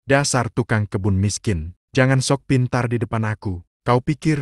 Dasar tukang kebun miskin, jangan sok pintar di depan aku. Kau pikir,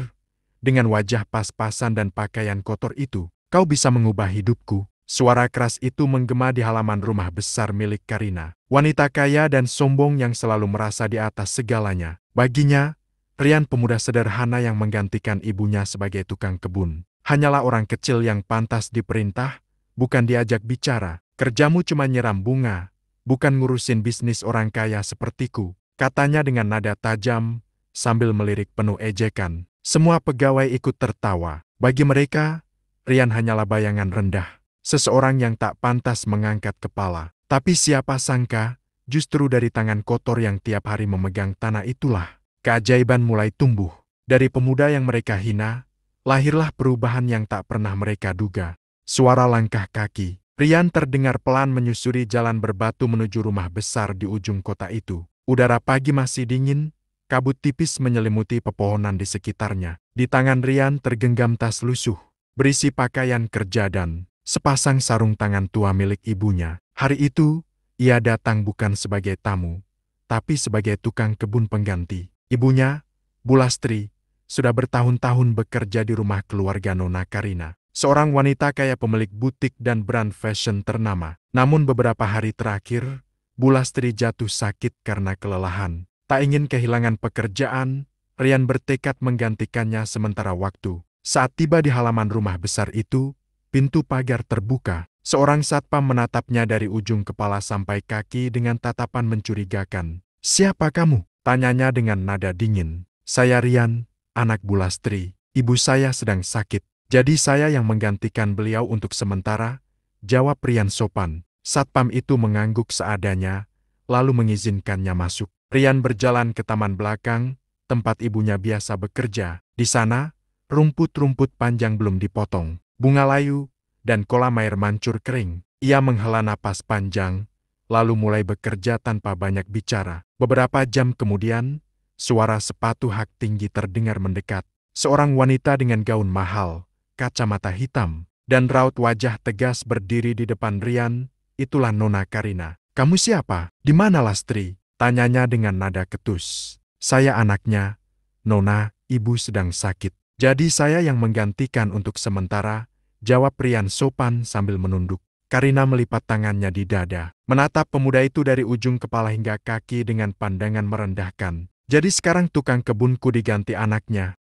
dengan wajah pas-pasan dan pakaian kotor itu, kau bisa mengubah hidupku? Suara keras itu menggema di halaman rumah besar milik Karina. Wanita kaya dan sombong yang selalu merasa di atas segalanya. Baginya, Rian pemuda sederhana yang menggantikan ibunya sebagai tukang kebun. Hanyalah orang kecil yang pantas diperintah, bukan diajak bicara. Kerjamu cuma nyiram bunga, bukan ngurusin bisnis orang kaya sepertiku, katanya dengan nada tajam, sambil melirik penuh ejekan. Semua pegawai ikut tertawa. Bagi mereka, Rian hanyalah bayangan rendah. Seseorang yang tak pantas mengangkat kepala. Tapi siapa sangka, justru dari tangan kotor yang tiap hari memegang tanah itulah, keajaiban mulai tumbuh. Dari pemuda yang mereka hina, lahirlah perubahan yang tak pernah mereka duga. Suara langkah kaki. Rian terdengar pelan menyusuri jalan berbatu menuju rumah besar di ujung kota itu. Udara pagi masih dingin, kabut tipis menyelimuti pepohonan di sekitarnya. Di tangan Rian tergenggam tas lusuh, berisi pakaian kerja dan sepasang sarung tangan tua milik ibunya. Hari itu, ia datang bukan sebagai tamu, tapi sebagai tukang kebun pengganti. Ibunya, Bulastri, sudah bertahun-tahun bekerja di rumah keluarga Nona Karina. Seorang wanita kaya pemilik butik dan brand fashion ternama. Namun beberapa hari terakhir, Bulastri jatuh sakit karena kelelahan. Tak ingin kehilangan pekerjaan, Rian bertekad menggantikannya sementara waktu. Saat tiba di halaman rumah besar itu, pintu pagar terbuka. Seorang satpam menatapnya dari ujung kepala sampai kaki dengan tatapan mencurigakan. "Siapa kamu?" tanyanya dengan nada dingin. "Saya Rian, anak Bulastri. Ibu saya sedang sakit. Jadi saya yang menggantikan beliau untuk sementara," jawab Rian sopan. Satpam itu mengangguk seadanya, lalu mengizinkannya masuk. Rian berjalan ke taman belakang, tempat ibunya biasa bekerja. Di sana, rumput-rumput panjang belum dipotong. Bunga layu dan kolam air mancur kering. Ia menghela napas panjang, lalu mulai bekerja tanpa banyak bicara. Beberapa jam kemudian, suara sepatu hak tinggi terdengar mendekat. Seorang wanita dengan gaun mahal, kacamata hitam, dan raut wajah tegas berdiri di depan Rian. Itulah Nona Karina. "Kamu siapa? Di mana Lastri?" tanyanya dengan nada ketus. "Saya anaknya, Nona, ibu sedang sakit. Jadi saya yang menggantikan untuk sementara," jawab Rian sopan sambil menunduk. Karina melipat tangannya di dada, menatap pemuda itu dari ujung kepala hingga kaki dengan pandangan merendahkan. "Jadi sekarang tukang kebunku diganti anaknya.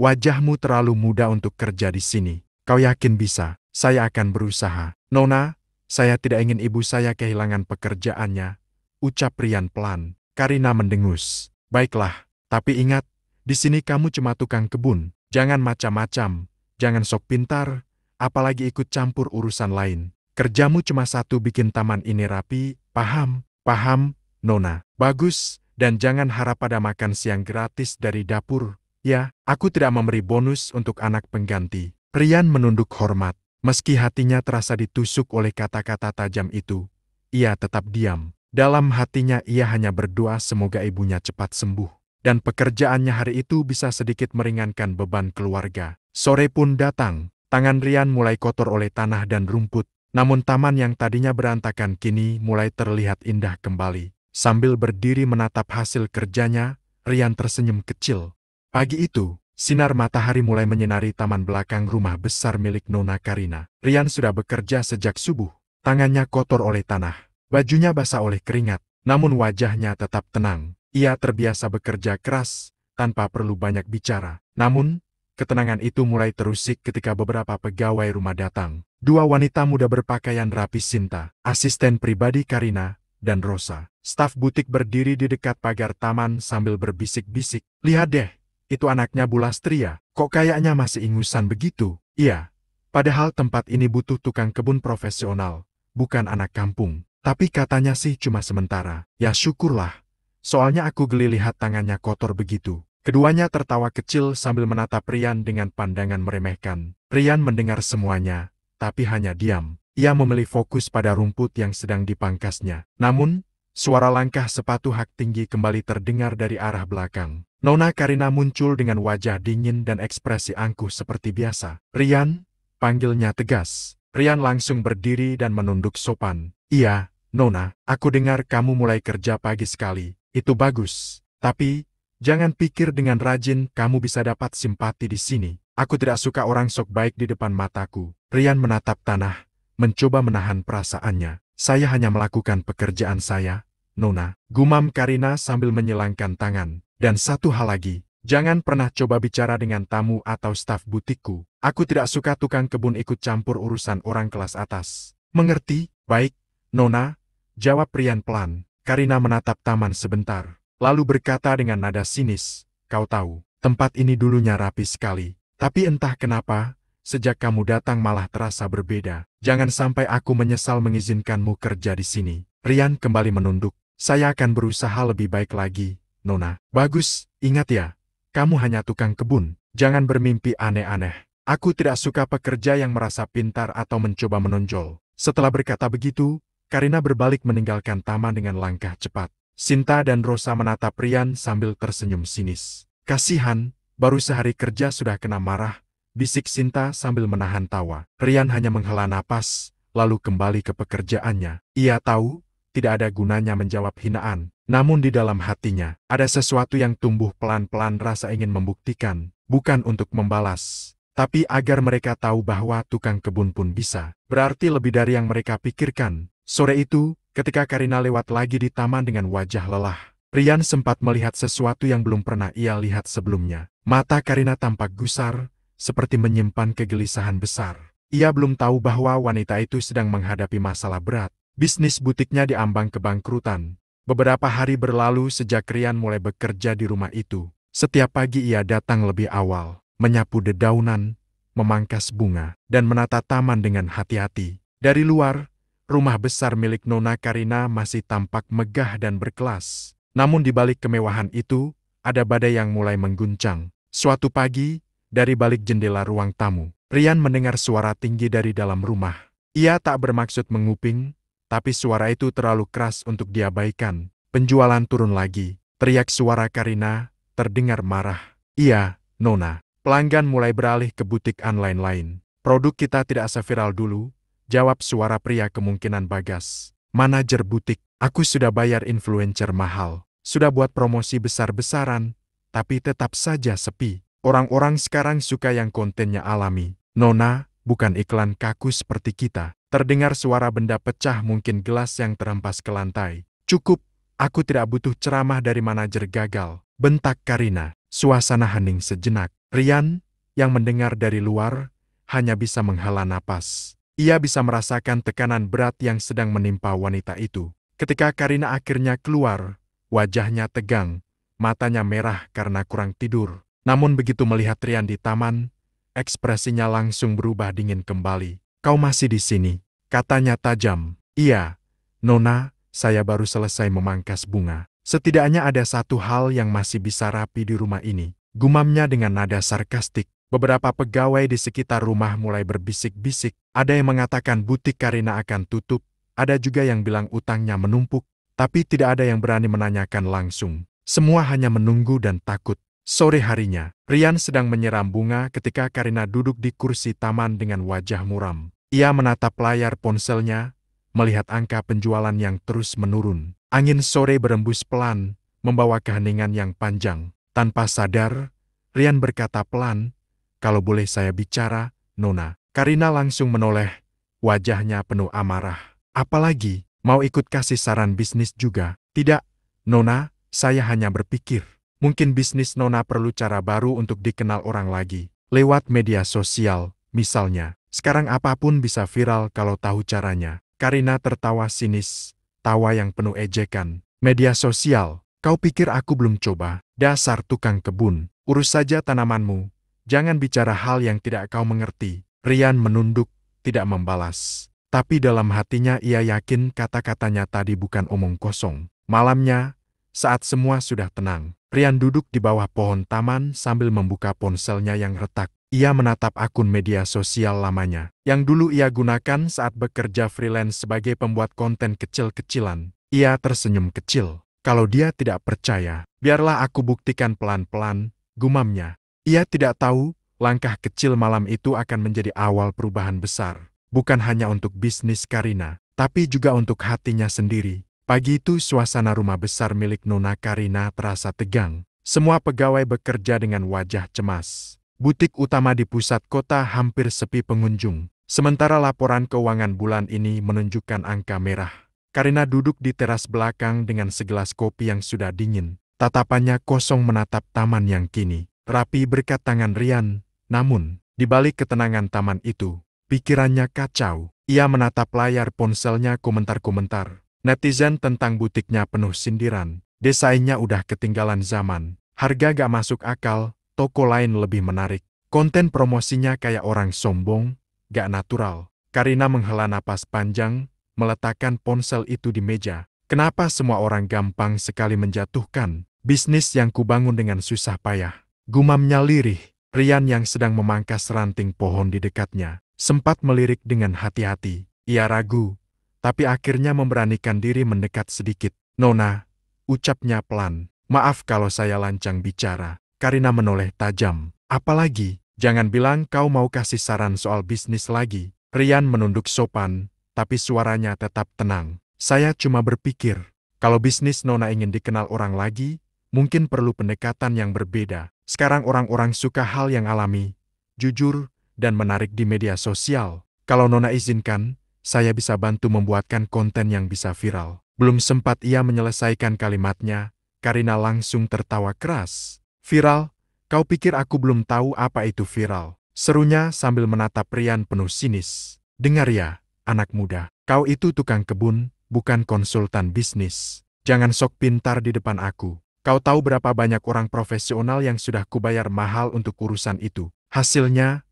Wajahmu terlalu muda untuk kerja di sini. Kau yakin bisa? Saya akan berusaha." "Nona, saya tidak ingin ibu saya kehilangan pekerjaannya," ucap Rian pelan. Karina mendengus. "Baiklah, tapi ingat, di sini kamu cuma tukang kebun. Jangan macam-macam, jangan sok pintar, apalagi ikut campur urusan lain. Kerjamu cuma satu, bikin taman ini rapi, paham?" "Paham, Nona." "Bagus, dan jangan harap pada makan siang gratis dari dapur, ya. Aku tidak memberi bonus untuk anak pengganti." Rian menunduk hormat. Meski hatinya terasa ditusuk oleh kata-kata tajam itu, ia tetap diam. Dalam hatinya ia hanya berdoa semoga ibunya cepat sembuh, dan pekerjaannya hari itu bisa sedikit meringankan beban keluarga. Sore pun datang. Tangan Rian mulai kotor oleh tanah dan rumput, namun taman yang tadinya berantakan kini mulai terlihat indah kembali. Sambil berdiri menatap hasil kerjanya, Rian tersenyum kecil. Pagi itu, sinar matahari mulai menyinari taman belakang rumah besar milik Nona Karina. Rian sudah bekerja sejak subuh. Tangannya kotor oleh tanah, bajunya basah oleh keringat, namun wajahnya tetap tenang. Ia terbiasa bekerja keras, tanpa perlu banyak bicara. Namun, ketenangan itu mulai terusik ketika beberapa pegawai rumah datang. Dua wanita muda berpakaian rapi, Sinta, asisten pribadi Karina, dan Rosa, staf butik, berdiri di dekat pagar taman sambil berbisik-bisik. "Lihat deh, itu anaknya Bulastri ya? Kok kayaknya masih ingusan begitu?" "Iya, padahal tempat ini butuh tukang kebun profesional, bukan anak kampung. Tapi katanya sih cuma sementara." "Ya syukurlah, soalnya aku geli lihat tangannya kotor begitu." Keduanya tertawa kecil sambil menatap Rian dengan pandangan meremehkan. Rian mendengar semuanya, tapi hanya diam. Ia memilih fokus pada rumput yang sedang dipangkasnya. Namun, suara langkah sepatu hak tinggi kembali terdengar dari arah belakang. Nona Karina muncul dengan wajah dingin dan ekspresi angkuh seperti biasa. "Rian," panggilnya tegas. Rian langsung berdiri dan menunduk sopan. "Iya, Nona, aku dengar kamu mulai kerja pagi sekali. Itu bagus. Tapi, jangan pikir dengan rajin kamu bisa dapat simpati di sini. Aku tidak suka orang sok baik di depan mataku. Rian menatap tanah, mencoba menahan perasaannya. Saya hanya melakukan pekerjaan saya, Nona. Gumam Karina sambil menyilangkan tangan. Dan satu hal lagi, jangan pernah coba bicara dengan tamu atau staf butikku. Aku tidak suka tukang kebun ikut campur urusan orang kelas atas. Mengerti? Baik, Nona, jawab Rian pelan. Karina menatap taman sebentar, lalu berkata dengan nada sinis, kau tahu, tempat ini dulunya rapi sekali. Tapi entah kenapa, sejak kamu datang malah terasa berbeda. Jangan sampai aku menyesal mengizinkanmu kerja di sini. Rian kembali menunduk. Saya akan berusaha lebih baik lagi, Nona. Bagus, ingat ya, kamu hanya tukang kebun. Jangan bermimpi aneh-aneh. Aku tidak suka pekerja yang merasa pintar atau mencoba menonjol. Setelah berkata begitu, Karina berbalik meninggalkan taman dengan langkah cepat. Sinta dan Rosa menatap Rian sambil tersenyum sinis. Kasihan, baru sehari kerja sudah kena marah, bisik Sinta sambil menahan tawa. Rian hanya menghela napas, lalu kembali ke pekerjaannya. Ia tahu, tidak ada gunanya menjawab hinaan. Namun di dalam hatinya, ada sesuatu yang tumbuh pelan-pelan rasa ingin membuktikan, bukan untuk membalas, tapi agar mereka tahu bahwa tukang kebun pun bisa. Berarti lebih dari yang mereka pikirkan. Sore itu, ketika Karina lewat lagi di taman dengan wajah lelah, Rian sempat melihat sesuatu yang belum pernah ia lihat sebelumnya. Mata Karina tampak gusar, seperti menyimpan kegelisahan besar. Ia belum tahu bahwa wanita itu sedang menghadapi masalah berat. Bisnis butiknya diambang kebangkrutan. Beberapa hari berlalu sejak Rian mulai bekerja di rumah itu. Setiap pagi ia datang lebih awal, menyapu dedaunan, memangkas bunga, dan menata taman dengan hati-hati. Dari luar, rumah besar milik Nona Karina masih tampak megah dan berkelas. Namun di balik kemewahan itu, ada badai yang mulai mengguncang. Suatu pagi, dari balik jendela ruang tamu, Rian mendengar suara tinggi dari dalam rumah. Ia tak bermaksud menguping, tapi suara itu terlalu keras untuk diabaikan. Penjualan turun lagi, teriak suara Karina, terdengar marah. Iya, Nona. Pelanggan mulai beralih ke butik online lain. Produk kita tidak seviral dulu, jawab suara pria kemungkinan Bagas. Manajer butik, aku sudah bayar influencer mahal. Sudah buat promosi besar-besaran, tapi tetap saja sepi. Orang-orang sekarang suka yang kontennya alami. Nona, bukan iklan kaku seperti kita. Terdengar suara benda pecah, mungkin gelas yang terhempas ke lantai. Cukup, aku tidak butuh ceramah dari manajer gagal, bentak Karina. Suasana hening sejenak. Rian, yang mendengar dari luar, hanya bisa menghela napas. Ia bisa merasakan tekanan berat yang sedang menimpa wanita itu. Ketika Karina akhirnya keluar, wajahnya tegang, matanya merah karena kurang tidur. Namun begitu melihat Rian di taman, ekspresinya langsung berubah dingin kembali. Kau masih di sini, katanya tajam. Iya, Nona, saya baru selesai memangkas bunga. Setidaknya ada satu hal yang masih bisa rapi di rumah ini, gumamnya dengan nada sarkastik. Beberapa pegawai di sekitar rumah mulai berbisik-bisik. Ada yang mengatakan butik Karina akan tutup, ada juga yang bilang utangnya menumpuk, tapi tidak ada yang berani menanyakan langsung. Semua hanya menunggu dan takut. Sore harinya, Rian sedang menyiram bunga ketika Karina duduk di kursi taman dengan wajah muram. Ia menatap layar ponselnya, melihat angka penjualan yang terus menurun. Angin sore berembus pelan, membawa keheningan yang panjang. Tanpa sadar, Rian berkata pelan, "Kalau boleh saya bicara, Nona." Karina langsung menoleh, wajahnya penuh amarah. "Apalagi, mau ikut kasih saran bisnis juga?" "Tidak, Nona, saya hanya berpikir. Mungkin bisnis Nona perlu cara baru untuk dikenal orang lagi. Lewat media sosial, misalnya. Sekarang apapun bisa viral kalau tahu caranya." Karina tertawa sinis, tawa yang penuh ejekan. "Media sosial? Kau pikir aku belum coba? Dasar tukang kebun. Urus saja tanamanmu. Jangan bicara hal yang tidak kau mengerti." Rian menunduk, tidak membalas. Tapi dalam hatinya ia yakin kata-katanya tadi bukan omong kosong. Malamnya, saat semua sudah tenang, Rian duduk di bawah pohon taman sambil membuka ponselnya yang retak. Ia menatap akun media sosial lamanya, yang dulu ia gunakan saat bekerja freelance sebagai pembuat konten kecil-kecilan. Ia tersenyum kecil. "Kalau dia tidak percaya, biarlah aku buktikan pelan-pelan," gumamnya. Ia tidak tahu, langkah kecil malam itu akan menjadi awal perubahan besar. Bukan hanya untuk bisnis Karina, tapi juga untuk hatinya sendiri. Pagi itu suasana rumah besar milik Nona Karina terasa tegang. Semua pegawai bekerja dengan wajah cemas. Butik utama di pusat kota hampir sepi pengunjung. Sementara laporan keuangan bulan ini menunjukkan angka merah. Karina duduk di teras belakang dengan segelas kopi yang sudah dingin. Tatapannya kosong menatap taman yang kini rapi berkat tangan Rian. Namun, di balik ketenangan taman itu, pikirannya kacau. Ia menatap layar ponselnya, komentar-komentar netizen tentang butiknya penuh sindiran. Desainnya udah ketinggalan zaman. Harga gak masuk akal, toko lain lebih menarik. Konten promosinya kayak orang sombong, gak natural. Karina menghela napas panjang, meletakkan ponsel itu di meja. Kenapa semua orang gampang sekali menjatuhkan bisnis yang kubangun dengan susah payah? Gumamnya lirih. Rian yang sedang memangkas ranting pohon di dekatnya sempat melirik dengan hati-hati. Ia ragu, tapi akhirnya memberanikan diri mendekat sedikit. Nona, ucapnya pelan. Maaf kalau saya lancang bicara. Karina menoleh tajam. Apalagi, jangan bilang kau mau kasih saran soal bisnis lagi. Rian menunduk sopan, tapi suaranya tetap tenang. Saya cuma berpikir, kalau bisnis Nona ingin dikenal orang lagi, mungkin perlu pendekatan yang berbeda. Sekarang orang-orang suka hal yang alami, jujur, dan menarik di media sosial. Kalau Nona izinkan, saya bisa bantu membuatkan konten yang bisa viral. Belum sempat ia menyelesaikan kalimatnya, Karina langsung tertawa keras. Viral? Kau pikir aku belum tahu apa itu viral? Serunya sambil menatap Rian penuh sinis. Dengar ya, anak muda. Kau itu tukang kebun, bukan konsultan bisnis. Jangan sok pintar di depan aku. Kau tahu berapa banyak orang profesional yang sudah kubayar mahal untuk urusan itu? Hasilnya,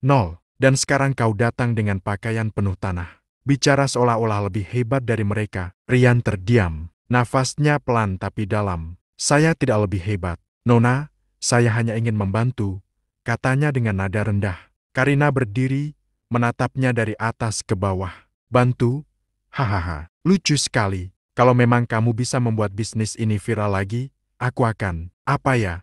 nol. Dan sekarang kau datang dengan pakaian penuh tanah. Bicara seolah-olah lebih hebat dari mereka. Rian terdiam. Nafasnya pelan tapi dalam. Saya tidak lebih hebat. Nona, saya hanya ingin membantu, katanya dengan nada rendah. Karina berdiri, menatapnya dari atas ke bawah. Bantu? Hahaha, lucu sekali. Kalau memang kamu bisa membuat bisnis ini viral lagi, aku akan. Apa ya?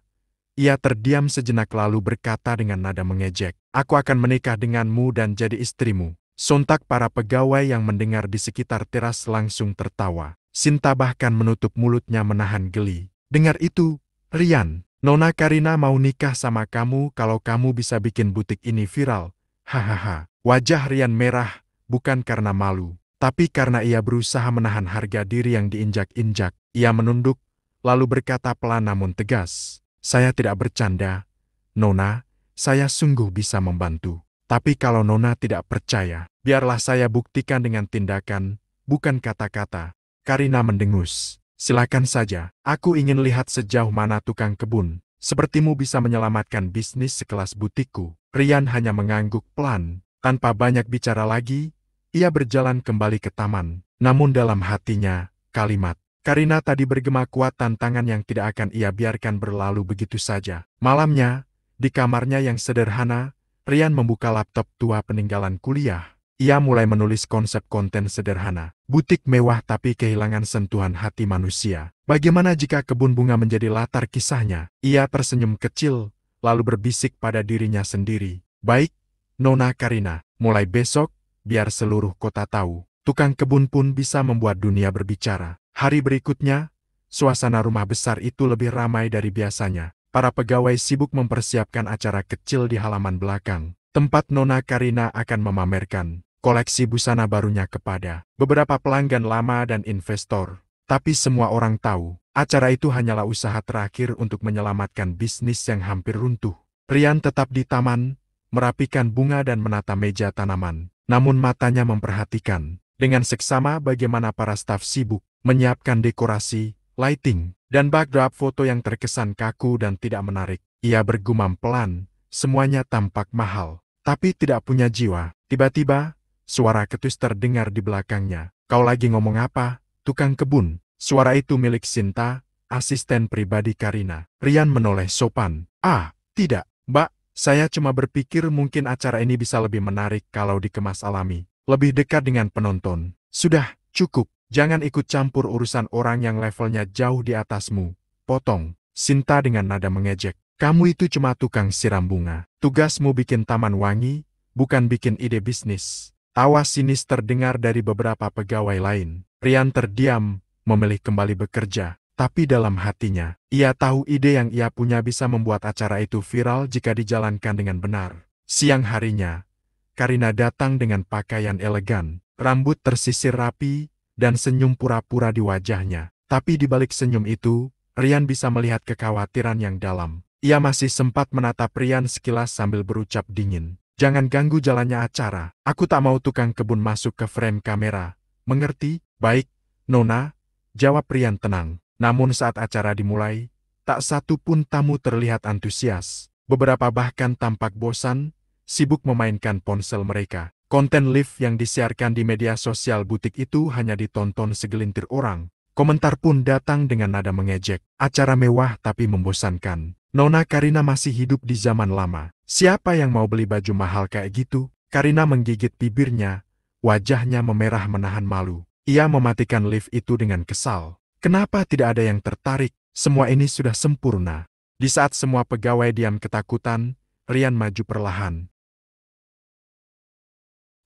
Ia terdiam sejenak lalu berkata dengan nada mengejek. Aku akan menikah denganmu dan jadi istrimu. Sontak para pegawai yang mendengar di sekitar teras langsung tertawa. Sinta bahkan menutup mulutnya menahan geli. Dengar itu, Rian, Nona Karina mau nikah sama kamu kalau kamu bisa bikin butik ini viral. Hahaha. Wajah Rian merah, bukan karena malu, tapi karena ia berusaha menahan harga diri yang diinjak-injak. Ia menunduk, lalu berkata pelan namun tegas. Saya tidak bercanda, Nona, saya sungguh bisa membantu. Tapi kalau Nona tidak percaya, biarlah saya buktikan dengan tindakan, bukan kata-kata. Karina mendengus. Silakan saja, aku ingin lihat sejauh mana tukang kebun sepertimu bisa menyelamatkan bisnis sekelas butikku. Rian hanya mengangguk pelan, tanpa banyak bicara lagi, ia berjalan kembali ke taman. Namun dalam hatinya, kalimat Karina tadi bergema kuat, tantangan yang tidak akan ia biarkan berlalu begitu saja. Malamnya, di kamarnya yang sederhana, Rian membuka laptop tua peninggalan kuliah. Ia mulai menulis konsep konten sederhana. Butik mewah tapi kehilangan sentuhan hati manusia. Bagaimana jika kebun bunga menjadi latar kisahnya? Ia tersenyum kecil, lalu berbisik pada dirinya sendiri. Baik, Nona Karina, mulai besok, biar seluruh kota tahu. Tukang kebun pun bisa membuat dunia berbicara. Hari berikutnya, suasana rumah besar itu lebih ramai dari biasanya. Para pegawai sibuk mempersiapkan acara kecil di halaman belakang. Tempat Nona Karina akan memamerkan koleksi busana barunya kepada beberapa pelanggan lama dan investor. Tapi semua orang tahu, acara itu hanyalah usaha terakhir untuk menyelamatkan bisnis yang hampir runtuh. Rian tetap di taman, merapikan bunga dan menata meja tanaman. Namun matanya memperhatikan dengan seksama bagaimana para staf sibuk menyiapkan dekorasi, lighting, dan backdrop foto yang terkesan kaku dan tidak menarik. Ia bergumam pelan, semuanya tampak mahal, tapi tidak punya jiwa. Tiba-tiba, suara ketus terdengar di belakangnya. Kau lagi ngomong apa, tukang kebun? Suara itu milik Sinta, asisten pribadi Karina. Rian menoleh sopan. Ah, tidak, Mbak, saya cuma berpikir mungkin acara ini bisa lebih menarik kalau dikemas alami. Lebih dekat dengan penonton. Sudah, cukup. Jangan ikut campur urusan orang yang levelnya jauh di atasmu. Potong. Sinta dengan nada mengejek. Kamu itu cuma tukang siram bunga. Tugasmu bikin taman wangi, bukan bikin ide bisnis. Tawa sinis terdengar dari beberapa pegawai lain. Rian terdiam, memilih kembali bekerja. Tapi dalam hatinya, ia tahu ide yang ia punya bisa membuat acara itu viral jika dijalankan dengan benar. Siang harinya, Karina datang dengan pakaian elegan, rambut tersisir rapi, dan senyum pura-pura di wajahnya. Tapi di balik senyum itu, Rian bisa melihat kekhawatiran yang dalam. Ia masih sempat menatap Rian sekilas sambil berucap dingin. "Jangan ganggu jalannya acara. Aku tak mau tukang kebun masuk ke frame kamera. Mengerti?" "Baik, Nona," jawab Rian tenang. Namun saat acara dimulai, tak satu pun tamu terlihat antusias. Beberapa bahkan tampak bosan, sibuk memainkan ponsel mereka. Konten live yang disiarkan di media sosial butik itu hanya ditonton segelintir orang. Komentar pun datang dengan nada mengejek. "Acara mewah tapi membosankan. Nona Karina masih hidup di zaman lama. Siapa yang mau beli baju mahal kayak gitu?" Karina menggigit bibirnya, wajahnya memerah menahan malu. Ia mematikan live itu dengan kesal. Kenapa tidak ada yang tertarik? Semua ini sudah sempurna. Di saat semua pegawai diam ketakutan, Rian maju perlahan.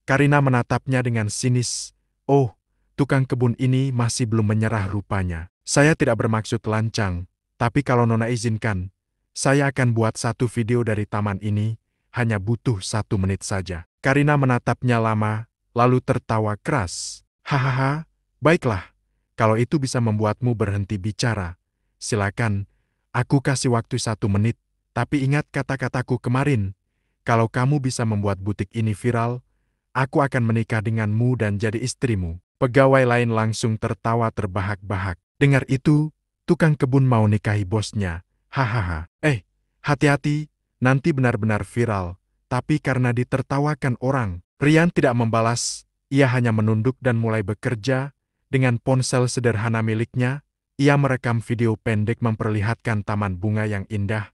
Karina menatapnya dengan sinis. "Oh, tukang kebun ini masih belum menyerah rupanya. Saya tidak bermaksud lancang, tapi kalau Nona izinkan, saya akan buat satu video dari taman ini, hanya butuh 1 menit saja." Karina menatapnya lama, lalu tertawa keras. "Hahaha, baiklah, kalau itu bisa membuatmu berhenti bicara. Silakan, aku kasih waktu 1 menit, tapi ingat kata-kataku kemarin. Kalau kamu bisa membuat butik ini viral, aku akan menikah denganmu dan jadi istrimu." Pegawai lain langsung tertawa terbahak-bahak. Dengar itu, tukang kebun mau nikahi bosnya. "Hahaha, hati-hati, nanti benar-benar viral." Tapi karena ditertawakan orang, Rian tidak membalas. Ia hanya menunduk dan mulai bekerja. Dengan ponsel sederhana miliknya, ia merekam video pendek memperlihatkan taman bunga yang indah,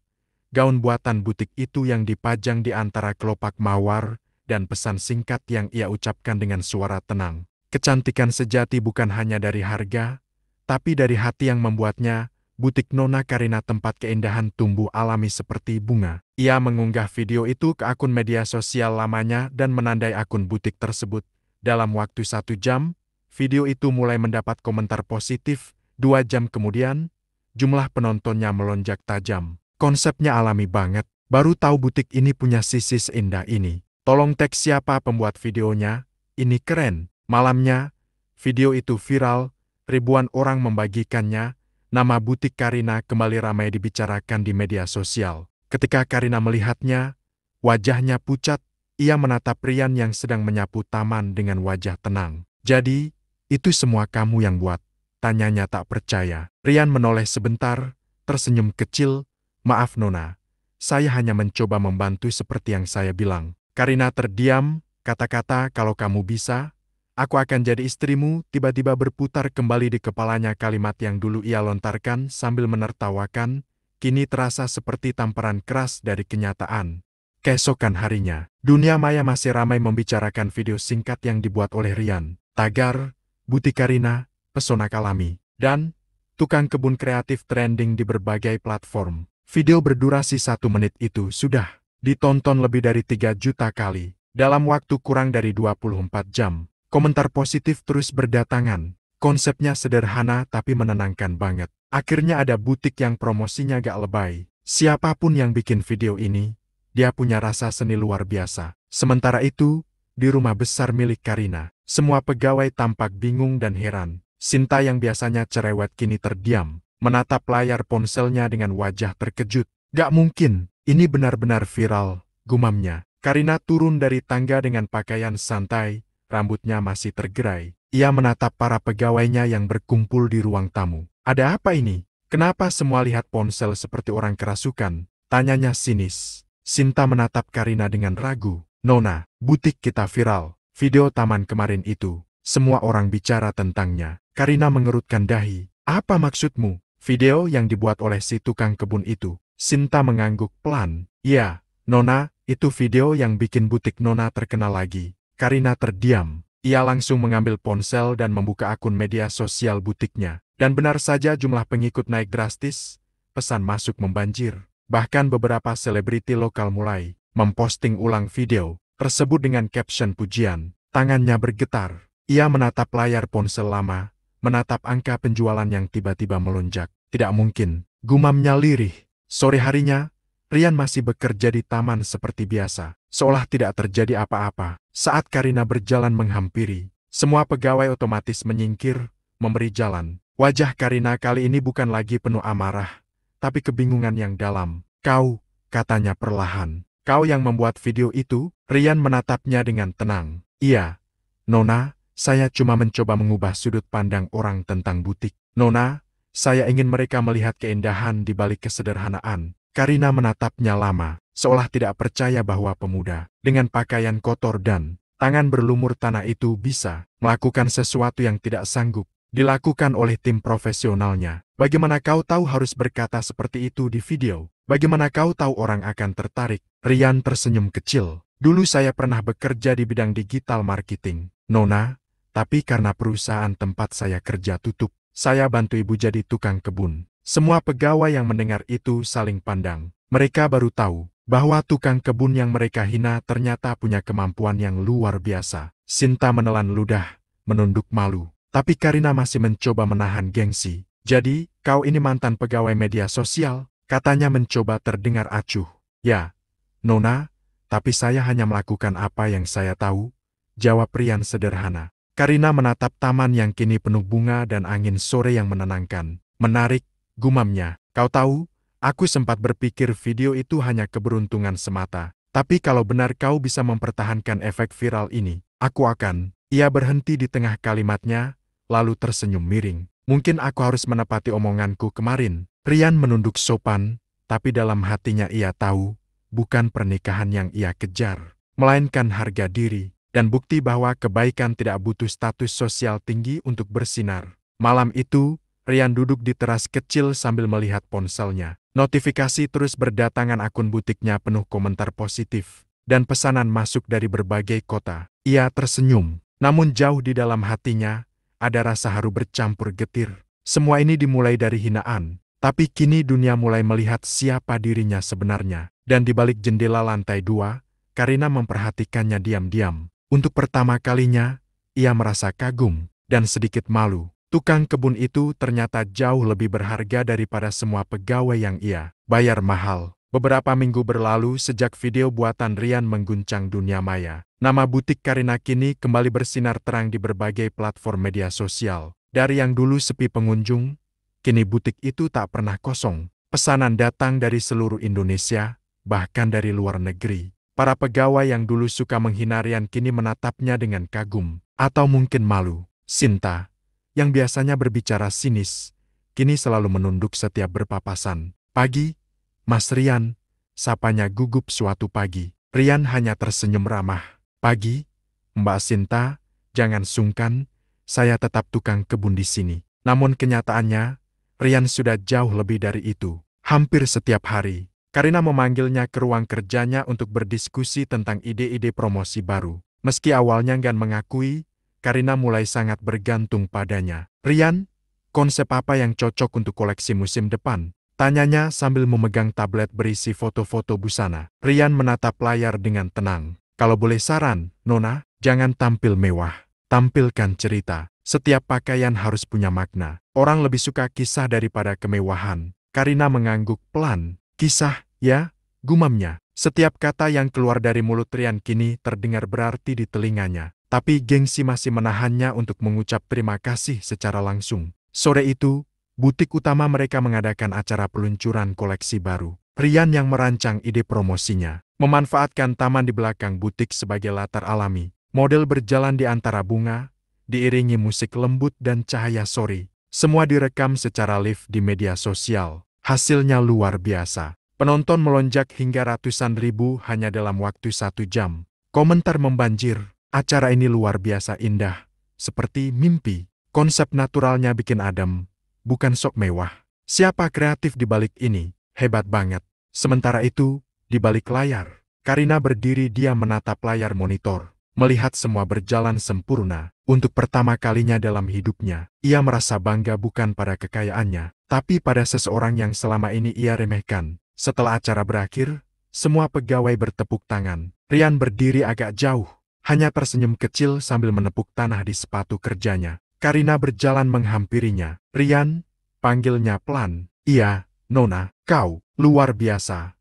gaun buatan butik itu yang dipajang di antara kelopak mawar, dan pesan singkat yang ia ucapkan dengan suara tenang. Kecantikan sejati bukan hanya dari harga, tapi dari hati yang membuatnya. Butik Nona Karina tempat keindahan tumbuh alami seperti bunga. Ia mengunggah video itu ke akun media sosial lamanya dan menandai akun butik tersebut. Dalam waktu 1 jam, video itu mulai mendapat komentar positif. 2 jam kemudian, jumlah penontonnya melonjak tajam. "Konsepnya alami banget. Baru tahu butik ini punya sisi seindah ini. Tolong tag siapa pembuat videonya. Ini keren." Malamnya, video itu viral. Ribuan orang membagikannya. Nama butik Karina kembali ramai dibicarakan di media sosial. Ketika Karina melihatnya, wajahnya pucat. Ia menatap Rian yang sedang menyapu taman dengan wajah tenang. "Jadi, itu semua kamu yang buat?" tanyanya tak percaya. Rian menoleh sebentar, tersenyum kecil. "Maaf Nona, saya hanya mencoba membantu seperti yang saya bilang." Karina terdiam, kata-kata "kalau kamu bisa, aku akan jadi istrimu" tiba-tiba berputar kembali di kepalanya. Kalimat yang dulu ia lontarkan sambil menertawakan, kini terasa seperti tamparan keras dari kenyataan. Keesokan harinya, dunia maya masih ramai membicarakan video singkat yang dibuat oleh Rian. Tagar, butik Karina, pesona alami, dan tukang kebun kreatif trending di berbagai platform. Video berdurasi 1 menit itu sudah ditonton lebih dari 3 juta kali. Dalam waktu kurang dari 24 jam. Komentar positif terus berdatangan. Konsepnya sederhana tapi menenangkan banget. Akhirnya ada butik yang promosinya gak lebay. Siapapun yang bikin video ini, dia punya rasa seni luar biasa. Sementara itu, di rumah besar milik Karina, semua pegawai tampak bingung dan heran. Sinta yang biasanya cerewet kini terdiam, menatap layar ponselnya dengan wajah terkejut. "Gak mungkin, ini benar-benar viral," gumamnya. Karina turun dari tangga dengan pakaian santai. Rambutnya masih tergerai. Ia menatap para pegawainya yang berkumpul di ruang tamu. "Ada apa ini? Kenapa semua lihat ponsel seperti orang kerasukan?" tanyanya sinis. Sinta menatap Karina dengan ragu. "Nona, butik kita viral. Video taman kemarin itu, semua orang bicara tentangnya." Karina mengerutkan dahi. "Apa maksudmu?" "Video yang dibuat oleh si tukang kebun itu." Sinta mengangguk pelan. "Ya, Nona, itu video yang bikin butik Nona terkenal lagi." Karina terdiam. Ia langsung mengambil ponsel dan membuka akun media sosial butiknya. Dan benar saja jumlah pengikut naik drastis, pesan masuk membanjir. Bahkan beberapa selebriti lokal mulai memposting ulang video tersebut dengan caption pujian. Tangannya bergetar. Ia menatap layar ponsel lama, menatap angka penjualan yang tiba-tiba melonjak. Tidak mungkin, gumamnya lirih. Sore harinya, Rian masih bekerja di taman seperti biasa, seolah tidak terjadi apa-apa. Saat Karina berjalan menghampiri, semua pegawai otomatis menyingkir, memberi jalan. Wajah Karina kali ini bukan lagi penuh amarah, tapi kebingungan yang dalam. "Kau," katanya perlahan. "Kau yang membuat video itu?" Rian menatapnya dengan tenang. "Iya, Nona, saya cuma mencoba mengubah sudut pandang orang tentang butik. Nona, saya ingin mereka melihat keindahan di balik kesederhanaan." Karina menatapnya lama, seolah tidak percaya bahwa pemuda dengan pakaian kotor dan tangan berlumur tanah itu bisa melakukan sesuatu yang tidak sanggup dilakukan oleh tim profesionalnya. "Bagaimana kau tahu harus berkata seperti itu di video? Bagaimana kau tahu orang akan tertarik?" Rian tersenyum kecil. "Dulu saya pernah bekerja di bidang digital marketing, Nona, tapi karena perusahaan tempat saya kerja tutup, saya bantu ibu jadi tukang kebun." Semua pegawai yang mendengar itu saling pandang. Mereka baru tahu bahwa tukang kebun yang mereka hina ternyata punya kemampuan yang luar biasa. Sinta menelan ludah, menunduk malu. Tapi Karina masih mencoba menahan gengsi. "Jadi, kau ini mantan pegawai media sosial?" Katanya mencoba terdengar acuh. "Ya, Nona, tapi saya hanya melakukan apa yang saya tahu," jawab Rian sederhana. Karina menatap taman yang kini penuh bunga dan angin sore yang menenangkan. "Menarik," gumamnya. "Kau tahu, aku sempat berpikir video itu hanya keberuntungan semata. Tapi kalau benar kau bisa mempertahankan efek viral ini, aku akan..." Ia berhenti di tengah kalimatnya, lalu tersenyum miring. "Mungkin aku harus menepati omonganku kemarin." Rian menunduk sopan, tapi dalam hatinya ia tahu, bukan pernikahan yang ia kejar, melainkan harga diri, dan bukti bahwa kebaikan tidak butuh status sosial tinggi untuk bersinar. Malam itu, Rian duduk di teras kecil sambil melihat ponselnya. Notifikasi terus berdatangan, akun butiknya penuh komentar positif, dan pesanan masuk dari berbagai kota. Ia tersenyum, namun jauh di dalam hatinya, ada rasa haru bercampur getir. Semua ini dimulai dari hinaan, tapi kini dunia mulai melihat siapa dirinya sebenarnya. Dan di balik jendela lantai 2, Karina memperhatikannya diam-diam. Untuk pertama kalinya, ia merasa kagum dan sedikit malu. Tukang kebun itu ternyata jauh lebih berharga daripada semua pegawai yang ia bayar mahal. Beberapa minggu berlalu sejak video buatan Rian mengguncang dunia maya. Nama butik Karina kini kembali bersinar terang di berbagai platform media sosial. Dari yang dulu sepi pengunjung, kini butik itu tak pernah kosong. Pesanan datang dari seluruh Indonesia, bahkan dari luar negeri. Para pegawai yang dulu suka menghina Rian kini menatapnya dengan kagum, atau mungkin malu. Sinta, yang biasanya berbicara sinis, kini selalu menunduk setiap berpapasan. "Pagi, Mas Rian," sapanya gugup suatu pagi. Rian hanya tersenyum ramah. "Pagi, Mbak Sinta, jangan sungkan, saya tetap tukang kebun di sini." Namun kenyataannya, Rian sudah jauh lebih dari itu. Hampir setiap hari, Karina memanggilnya ke ruang kerjanya untuk berdiskusi tentang ide-ide promosi baru. Meski awalnya enggan mengakui, Karina mulai sangat bergantung padanya. "Rian, konsep apa yang cocok untuk koleksi musim depan?" tanyanya sambil memegang tablet berisi foto-foto busana. Rian menatap layar dengan tenang. "Kalau boleh saran, Nona, jangan tampil mewah. Tampilkan cerita. Setiap pakaian harus punya makna. Orang lebih suka kisah daripada kemewahan." Karina mengangguk pelan. "Kisah, ya?" gumamnya. Setiap kata yang keluar dari mulut Rian kini terdengar berarti di telinganya. Tapi gengsi masih menahannya untuk mengucap terima kasih secara langsung. Sore itu, butik utama mereka mengadakan acara peluncuran koleksi baru. Rian yang merancang ide promosinya, memanfaatkan taman di belakang butik sebagai latar alami. Model berjalan di antara bunga, diiringi musik lembut dan cahaya sore. Semua direkam secara live di media sosial. Hasilnya luar biasa. Penonton melonjak hingga ratusan ribu hanya dalam waktu 1 jam. Komentar membanjir. "Acara ini luar biasa indah, seperti mimpi. Konsep naturalnya bikin adem, bukan sok mewah. Siapa kreatif di balik ini? Hebat banget." Sementara itu, di balik layar, Karina berdiri diam menatap layar monitor, melihat semua berjalan sempurna. Untuk pertama kalinya dalam hidupnya, ia merasa bangga bukan pada kekayaannya, tapi pada seseorang yang selama ini ia remehkan. Setelah acara berakhir, semua pegawai bertepuk tangan. Rian berdiri agak jauh, hanya tersenyum kecil sambil menepuk tanah di sepatu kerjanya. Karina berjalan menghampirinya. Rian, panggilnya pelan. Iya, Nona, kau, luar biasa.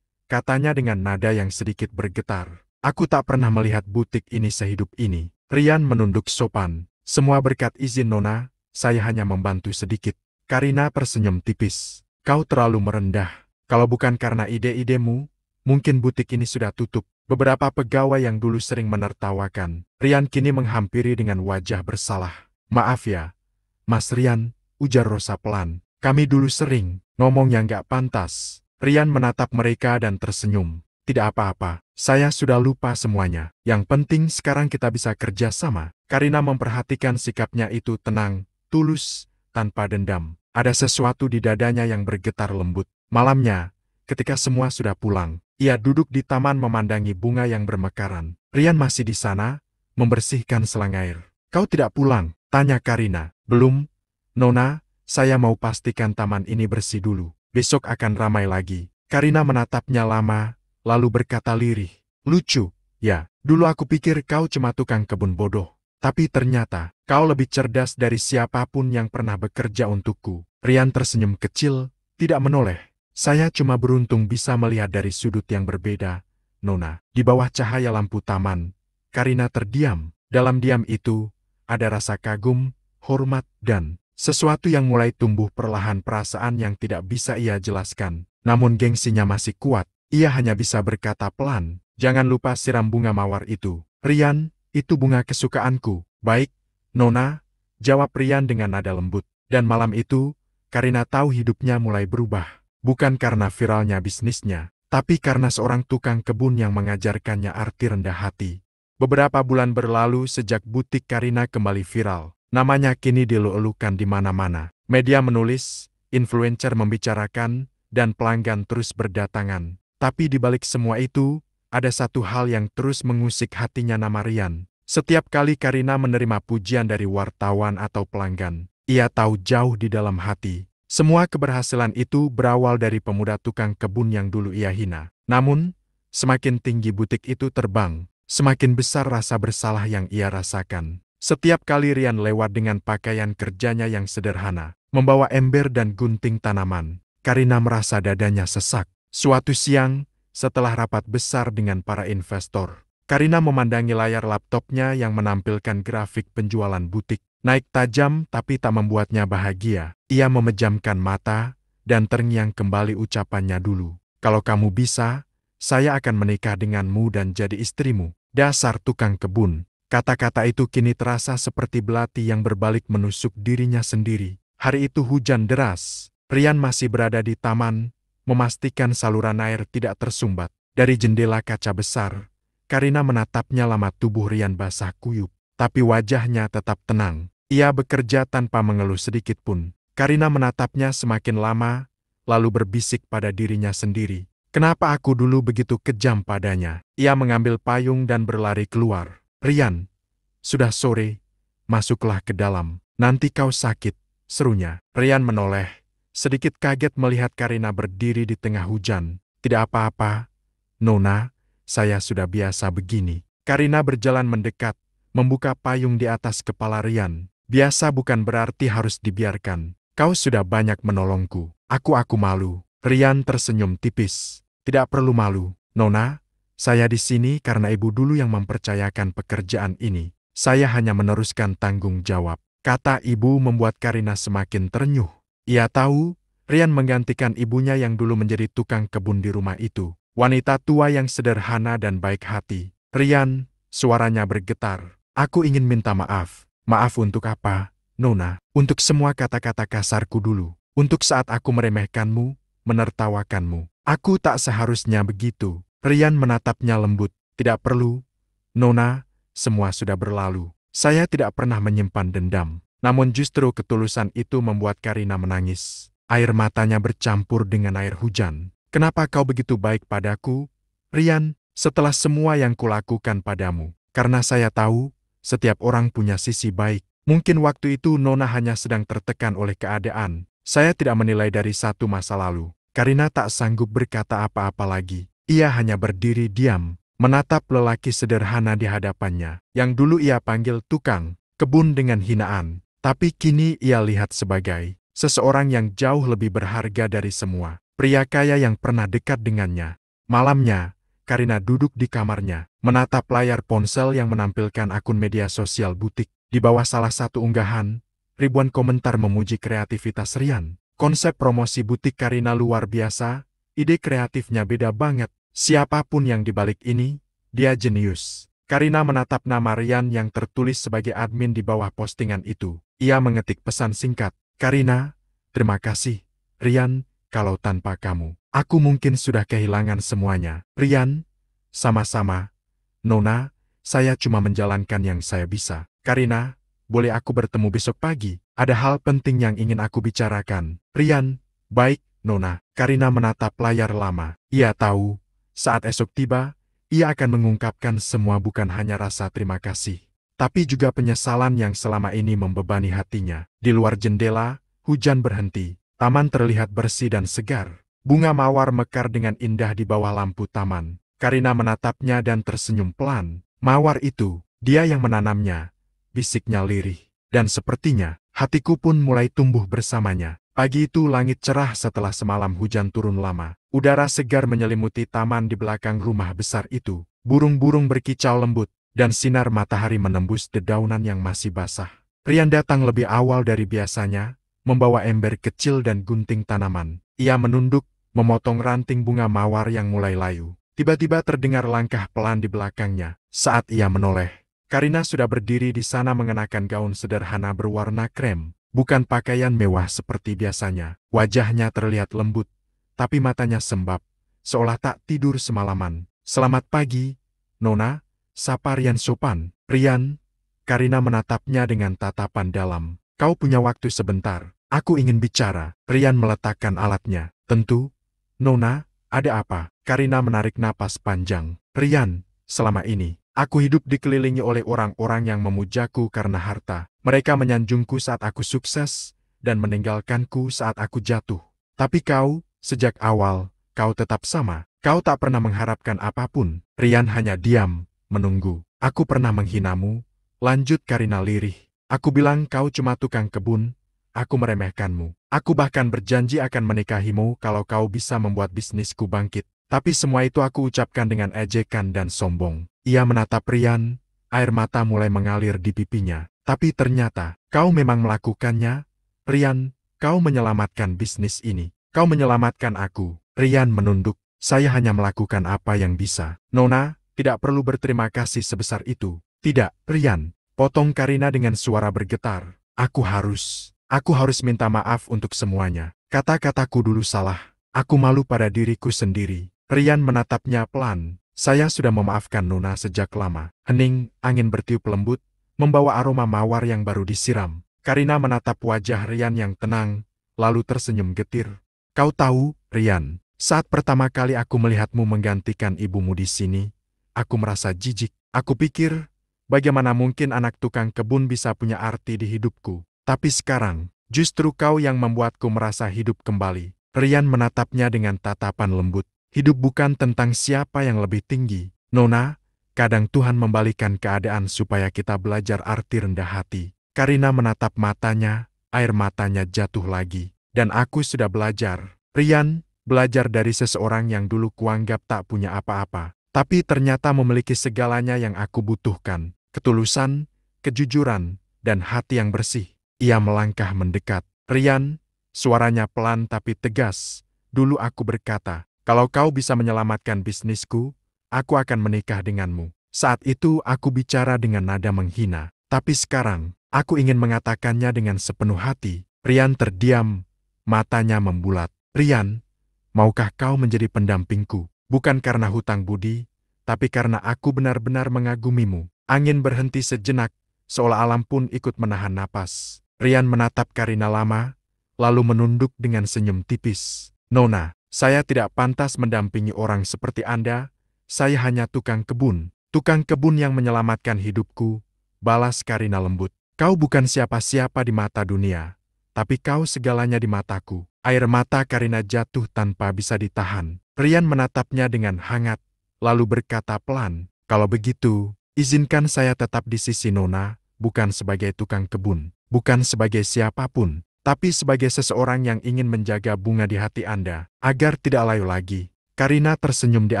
Katanya dengan nada yang sedikit bergetar. Aku tak pernah melihat butik ini sehidup ini. Rian menunduk sopan. Semua berkat izin Nona, saya hanya membantu sedikit. Karina tersenyum tipis. Kau terlalu merendah. Kalau bukan karena ide-idemu, mungkin butik ini sudah tutup. Beberapa pegawai yang dulu sering menertawakan. Rian kini menghampiri dengan wajah bersalah. Maaf ya, Mas Rian, ujar Rosa pelan. Kami dulu sering ngomong yang gak pantas. Rian menatap mereka dan tersenyum. Tidak apa-apa, saya sudah lupa semuanya. Yang penting sekarang kita bisa kerja sama. Karina memperhatikan sikapnya itu tenang, tulus, tanpa dendam. Ada sesuatu di dadanya yang bergetar lembut. Malamnya, ketika semua sudah pulang, ia duduk di taman memandangi bunga yang bermekaran. Rian masih di sana, membersihkan selang air. Kau tidak pulang? Tanya Karina. Belum, Nona, saya mau pastikan taman ini bersih dulu. Besok akan ramai lagi. Karina menatapnya lama, lalu berkata lirih. Lucu, ya, dulu aku pikir kau cuma tukang kebun bodoh. Tapi ternyata, kau lebih cerdas dari siapapun yang pernah bekerja untukku. Rian tersenyum kecil, tidak menoleh. Saya cuma beruntung bisa melihat dari sudut yang berbeda, Nona. Di bawah cahaya lampu taman, Karina terdiam. Dalam diam itu, ada rasa kagum, hormat, dan sesuatu yang mulai tumbuh perlahan, perasaan yang tidak bisa ia jelaskan. Namun gengsinya masih kuat, ia hanya bisa berkata pelan, jangan lupa siram bunga mawar itu. Rian, itu bunga kesukaanku. Baik, Nona, jawab Rian dengan nada lembut. Dan malam itu, Karina tahu hidupnya mulai berubah. Bukan karena viralnya bisnisnya, tapi karena seorang tukang kebun yang mengajarkannya arti rendah hati. Beberapa bulan berlalu sejak butik Karina kembali viral. Namanya kini dielu-elukan di mana-mana. Media menulis, influencer membicarakan, dan pelanggan terus berdatangan. Tapi di balik semua itu, ada satu hal yang terus mengusik hatinya, nama Rian. Setiap kali Karina menerima pujian dari wartawan atau pelanggan, ia tahu jauh di dalam hati. Semua keberhasilan itu berawal dari pemuda tukang kebun yang dulu ia hina. Namun, semakin tinggi butik itu terbang, semakin besar rasa bersalah yang ia rasakan. Setiap kali Rian lewat dengan pakaian kerjanya yang sederhana, membawa ember dan gunting tanaman, Karina merasa dadanya sesak. Suatu siang, setelah rapat besar dengan para investor, Karina memandangi layar laptopnya yang menampilkan grafik penjualan butik. Naik tajam tapi tak membuatnya bahagia. Ia memejamkan mata dan terngiang kembali ucapannya dulu. Kalau kamu bisa, saya akan menikah denganmu dan jadi istrimu. Dasar tukang kebun. Kata-kata itu kini terasa seperti belati yang berbalik menusuk dirinya sendiri. Hari itu hujan deras. Rian masih berada di taman, memastikan saluran air tidak tersumbat. Dari jendela kaca besar, Karina menatapnya lama. Tubuh Rian basah kuyup, tapi wajahnya tetap tenang. Ia bekerja tanpa mengeluh sedikit pun. Karina menatapnya semakin lama, lalu berbisik pada dirinya sendiri. Kenapa aku dulu begitu kejam padanya? Ia mengambil payung dan berlari keluar. Rian, sudah sore, masuklah ke dalam. Nanti kau sakit, serunya. Rian menoleh, sedikit kaget melihat Karina berdiri di tengah hujan. Tidak apa-apa, Nona, saya sudah biasa begini. Karina berjalan mendekat, membuka payung di atas kepala Rian. Biasa bukan berarti harus dibiarkan. Kau sudah banyak menolongku. Aku malu. Rian tersenyum tipis. Tidak perlu malu, Nona. Saya di sini karena ibu dulu yang mempercayakan pekerjaan ini. Saya hanya meneruskan tanggung jawab. Kata ibu membuat Karina semakin terenyuh. Ia tahu, Rian menggantikan ibunya yang dulu menjadi tukang kebun di rumah itu. Wanita tua yang sederhana dan baik hati. Rian, suaranya bergetar. Aku ingin minta maaf. Maaf untuk apa, Nona? Untuk semua kata-kata kasarku dulu. Untuk saat aku meremehkanmu, menertawakanmu. Aku tak seharusnya begitu. Rian menatapnya lembut. Tidak perlu, Nona, semua sudah berlalu. Saya tidak pernah menyimpan dendam. Namun justru ketulusan itu membuat Karina menangis. Air matanya bercampur dengan air hujan. Kenapa kau begitu baik padaku, Rian, setelah semua yang kulakukan padamu? Karena saya tahu, setiap orang punya sisi baik. Mungkin waktu itu Nona hanya sedang tertekan oleh keadaan. Saya tidak menilai dari satu masa lalu. Karina tak sanggup berkata apa-apa lagi. Ia hanya berdiri diam, menatap lelaki sederhana di hadapannya, yang dulu ia panggil tukang kebun dengan hinaan. Tapi kini ia lihat sebagai seseorang yang jauh lebih berharga dari semua pria kaya yang pernah dekat dengannya. Malamnya, Karina duduk di kamarnya, menatap layar ponsel yang menampilkan akun media sosial butik. Di bawah salah satu unggahan, ribuan komentar memuji kreativitas Rian. Konsep promosi butik Karina luar biasa, ide kreatifnya beda banget. Siapapun yang dibalik ini, dia jenius. Karina menatap nama Rian yang tertulis sebagai admin di bawah postingan itu. Ia mengetik pesan singkat, "Karina, terima kasih. Rian, kalau tanpa kamu, aku mungkin sudah kehilangan semuanya." "Rian, sama-sama. Nona, saya cuma menjalankan yang saya bisa." "Karina, boleh aku bertemu besok pagi? Ada hal penting yang ingin aku bicarakan." "Rian, baik, Nona." Karina menatap layar lama. Ia tahu, saat esok tiba, ia akan mengungkapkan semua, bukan hanya rasa terima kasih, tapi juga penyesalan yang selama ini membebani hatinya. Di luar jendela, hujan berhenti. Taman terlihat bersih dan segar. Bunga mawar mekar dengan indah di bawah lampu taman. Karina menatapnya dan tersenyum pelan. "Mawar itu, dia yang menanamnya," bisiknya lirih. "Dan sepertinya, hatiku pun mulai tumbuh bersamanya." Pagi itu langit cerah setelah semalam hujan turun lama. Udara segar menyelimuti taman di belakang rumah besar itu. Burung-burung berkicau lembut, dan sinar matahari menembus dedaunan yang masih basah. Rian datang lebih awal dari biasanya, membawa ember kecil dan gunting tanaman. Ia menunduk, memotong ranting bunga mawar yang mulai layu. Tiba-tiba terdengar langkah pelan di belakangnya. Saat ia menoleh, Karina sudah berdiri di sana mengenakan gaun sederhana berwarna krem. Bukan pakaian mewah seperti biasanya. Wajahnya terlihat lembut, tapi matanya sembab, seolah tak tidur semalaman. "Selamat pagi, Nona," sapa Rian sopan. "Rian," Karina menatapnya dengan tatapan dalam. "Kau punya waktu sebentar? Aku ingin bicara." Rian meletakkan alatnya. "Tentu, Nona, ada apa?" Karina menarik napas panjang. "Rian, selama ini, aku hidup dikelilingi oleh orang-orang yang memujaku karena harta. Mereka menyanjungku saat aku sukses, dan meninggalkanku saat aku jatuh. Tapi kau, sejak awal, kau tetap sama. Kau tak pernah mengharapkan apapun." Rian hanya diam, menunggu. "Aku pernah menghinamu," lanjut Karina lirih. "Aku bilang kau cuma tukang kebun. Aku meremehkanmu. Aku bahkan berjanji akan menikahimu kalau kau bisa membuat bisnisku bangkit. Tapi semua itu aku ucapkan dengan ejekan dan sombong." Ia menatap Rian, air mata mulai mengalir di pipinya. "Tapi ternyata, kau memang melakukannya. Rian, kau menyelamatkan bisnis ini. Kau menyelamatkan aku." Rian menunduk. "Saya hanya melakukan apa yang bisa. Nona, tidak perlu berterima kasih sebesar itu." "Tidak, Rian," potong Karina dengan suara bergetar. Aku harus minta maaf untuk semuanya. Kata-kataku dulu salah. Aku malu pada diriku sendiri." Rian menatapnya pelan. "Saya sudah memaafkan Nona sejak lama." Hening, angin bertiup lembut, membawa aroma mawar yang baru disiram. Karina menatap wajah Rian yang tenang, lalu tersenyum getir. "Kau tahu, Rian, saat pertama kali aku melihatmu menggantikan ibumu di sini, aku merasa jijik. Aku pikir, bagaimana mungkin anak tukang kebun bisa punya arti di hidupku. Tapi sekarang, justru kau yang membuatku merasa hidup kembali." Rian menatapnya dengan tatapan lembut. "Hidup bukan tentang siapa yang lebih tinggi, Nona. Kadang Tuhan membalikan keadaan supaya kita belajar arti rendah hati." Karina menatap matanya, air matanya jatuh lagi. "Dan aku sudah belajar, Rian, belajar dari seseorang yang dulu kuanggap tak punya apa-apa, tapi ternyata memiliki segalanya yang aku butuhkan. Ketulusan, kejujuran, dan hati yang bersih." Ia melangkah mendekat. "Rian," suaranya pelan tapi tegas, "dulu aku berkata, kalau kau bisa menyelamatkan bisnisku, aku akan menikah denganmu. Saat itu aku bicara dengan nada menghina. Tapi sekarang, aku ingin mengatakannya dengan sepenuh hati." Rian terdiam, matanya membulat. "Rian, maukah kau menjadi pendampingku? Bukan karena hutang budi, tapi karena aku benar-benar mengagumimu." Angin berhenti sejenak, seolah alam pun ikut menahan napas. Rian menatap Karina lama, lalu menunduk dengan senyum tipis. "Nona, saya tidak pantas mendampingi orang seperti Anda. Saya hanya tukang kebun. Tukang kebun yang menyelamatkan hidupku," balas Karina lembut. "Kau bukan siapa-siapa di mata dunia, tapi kau segalanya di mataku." Air mata Karina jatuh tanpa bisa ditahan. Rian menatapnya dengan hangat, lalu berkata pelan, "Kalau begitu, izinkan saya tetap di sisi Nona, bukan sebagai tukang kebun." bukan sebagai siapapun, tapi sebagai seseorang yang ingin menjaga bunga di hati Anda, agar tidak layu lagi. Karina tersenyum di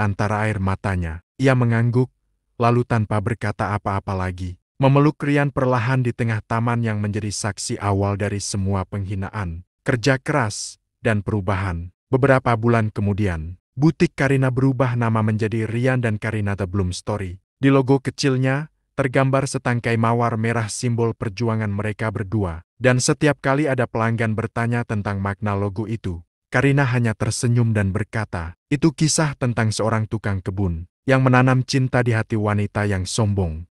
antara air matanya. Ia mengangguk, lalu tanpa berkata apa-apa lagi, memeluk Rian perlahan di tengah taman yang menjadi saksi awal dari semua penghinaan, kerja keras, dan perubahan. Beberapa bulan kemudian, butik Karina berubah nama menjadi Rian dan Karina The Bloom Story. Di logo kecilnya, tergambar setangkai mawar merah simbol perjuangan mereka berdua, dan setiap kali ada pelanggan bertanya tentang makna logo itu, Karina hanya tersenyum dan berkata, itu kisah tentang seorang tukang kebun, yang menanam cinta di hati wanita yang sombong.